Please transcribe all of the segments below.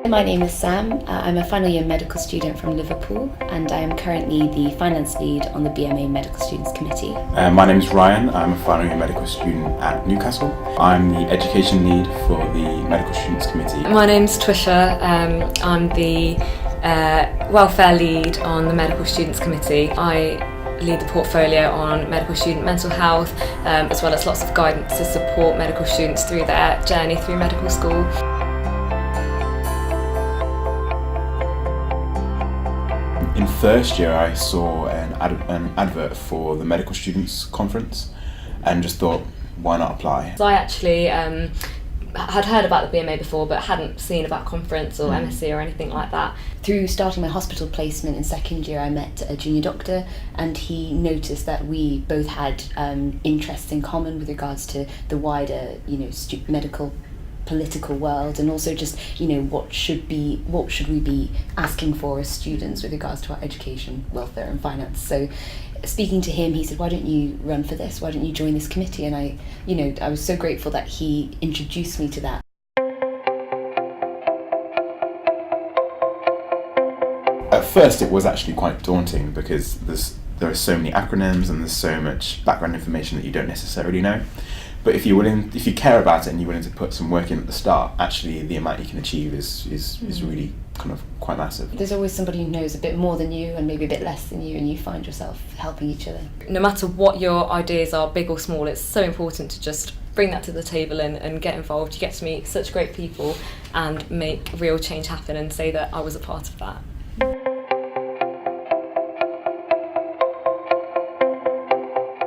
My name is Sam. I'm a final year medical student from Liverpool, and I am currently the finance lead on the BMA Medical Students Committee. My name is Ryan. I'm a final year medical student at Newcastle. I'm the education lead for the Medical Students Committee. My name's Twisha. I'm the welfare lead on the Medical Students Committee. I lead the portfolio on medical student mental health, as well as lots of guidance to support medical students through their journey through medical school. In first year, I saw an advert for the Medical Students Conference and just thought, why not apply? So I actually had heard about the BMA before, but hadn't seen about conference or MSc or anything like that. Through starting my hospital placement in second year, I met a junior doctor, and he noticed that we both had interests in common with regards to the wider, medical political world, and also just what should we be asking for as students with regards to our education, welfare and finance. So speaking to him, he said, why don't you run for this, why don't you join this committee? And I was so grateful that he introduced me to that. At first it was actually quite daunting because there are so many acronyms and there's so much background information that you don't necessarily know. But if you care about it and you're willing to put some work in at the start, actually the amount you can achieve is really kind of quite massive. There's always somebody who knows a bit more than you and maybe a bit less than you, and you find yourself helping each other. No matter what your ideas are, big or small, it's so important to just bring that to the table and get involved. You get to meet such great people and make real change happen and say that I was a part of that.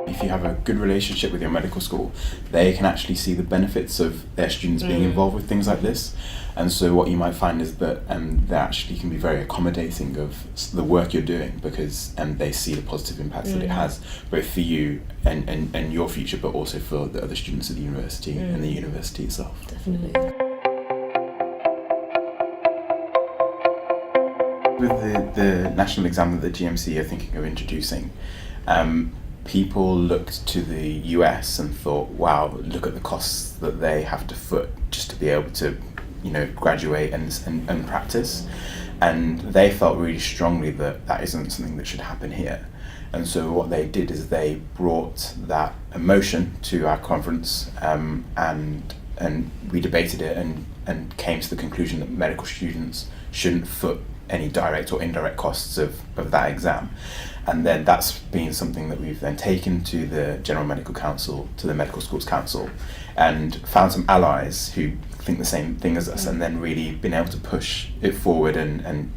If you have a good relationship with your medical school, they can actually see the benefits of their students being involved with things like this. And so what you might find is that they actually can be very accommodating of the work you're doing, because they see the positive impacts that it has, both for you and your future, but also for the other students at the university and the university itself. Definitely. With the national exam that the GMC are thinking of introducing, people looked to the US and thought, wow, look at the costs that they have to foot just to be able to graduate and practice. And they felt really strongly that that isn't something that should happen here. And so what they did is they brought that emotion to our conference, and we debated it and came to the conclusion that medical students shouldn't foot any direct or indirect costs of that exam. And then that's been something that we've then taken to the General Medical Council, to the Medical Schools Council, and found some allies who think the same thing as us, and then really been able to push it forward and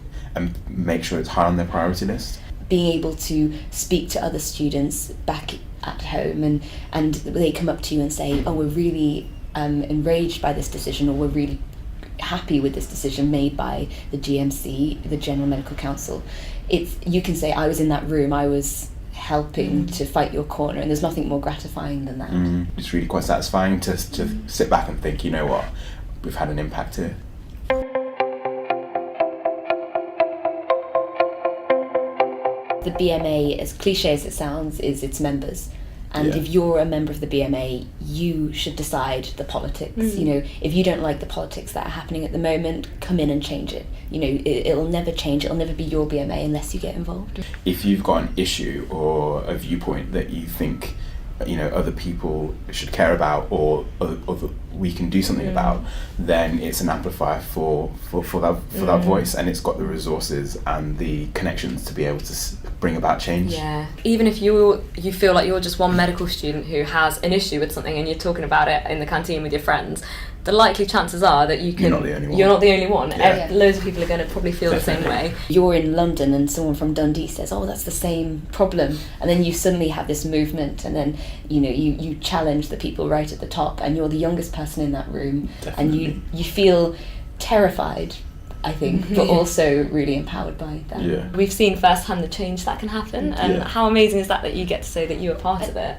make sure it's high on their priority list. Being able to speak to other students back at home and they come up to you and say, oh, we're really enraged by this decision, or we're really happy with this decision made by the GMC, the General Medical Council. You can say, I was in that room, I was helping to fight your corner, and there's nothing more gratifying than that. It's really quite satisfying to sit back and think, you know what, we've had an impact here. The BMA, as cliche as it sounds, is its members. And if you're a member of the BMA, you should decide the politics. If you don't like the politics that are happening at the moment, come in and change it. It'll never change. It'll never be your BMA unless you get involved. If you've got an issue or a viewpoint that you think other people should care about, or we can do something about, then it's an amplifier for that voice, and it's got the resources and the connections to be able to bring about change. Yeah. Even if you feel like you're just one medical student who has an issue with something and you're talking about it in the canteen with your friends, the likely chances are that you're not the only one. Yeah. Loads of people are going to probably feel Definitely. the same way. You're in London and someone from Dundee says, oh, that's the same problem, and then you suddenly have this movement, and then you challenge the people right at the top, and you're the youngest person in that room. Definitely. And you feel terrified, I think, but also really empowered by that. Yeah. We've seen firsthand the change that can happen, and how amazing is that you get to say that you were part of it.